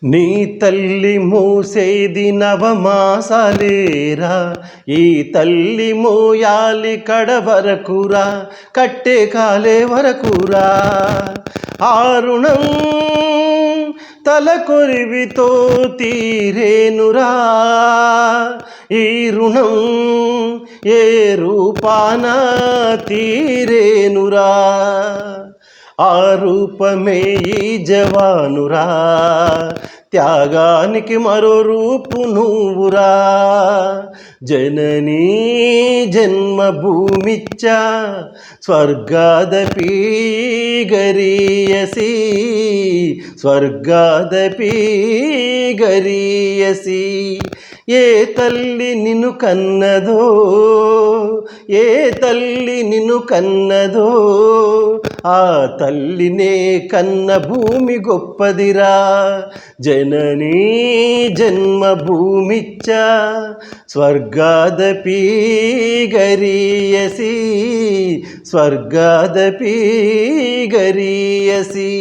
నీ తల్లి మూసేది నవమాసాలేరా, ఈ తల్లి మోయాలి కడ వరకురా, కట్టే కాలే వరకురా. ఆ రుణం తల కొరివితో తీరేనురా, ఈ రుణం ఏ రూపాన తీరేనురా. ఆ రూపమే ఈ జవానురా, త్యాగానికి మరో రూపు నువ్వురా. జననీ జన్మభూమిచ్చ స్వర్గాదపి గరీయసి, స్వర్గాదపి గరీయసి. ఏ తల్లి నిన్ను కన్నదో, ఏ తల్లి నిన్ను కన్నదో, ఆ తల్లినే కన్న భూమి గొప్పదిరా. జననీ జన్మభూమిచ్చ స్వర్గాదపి గరీయసి, స్వర్గాదపి గరీయసి.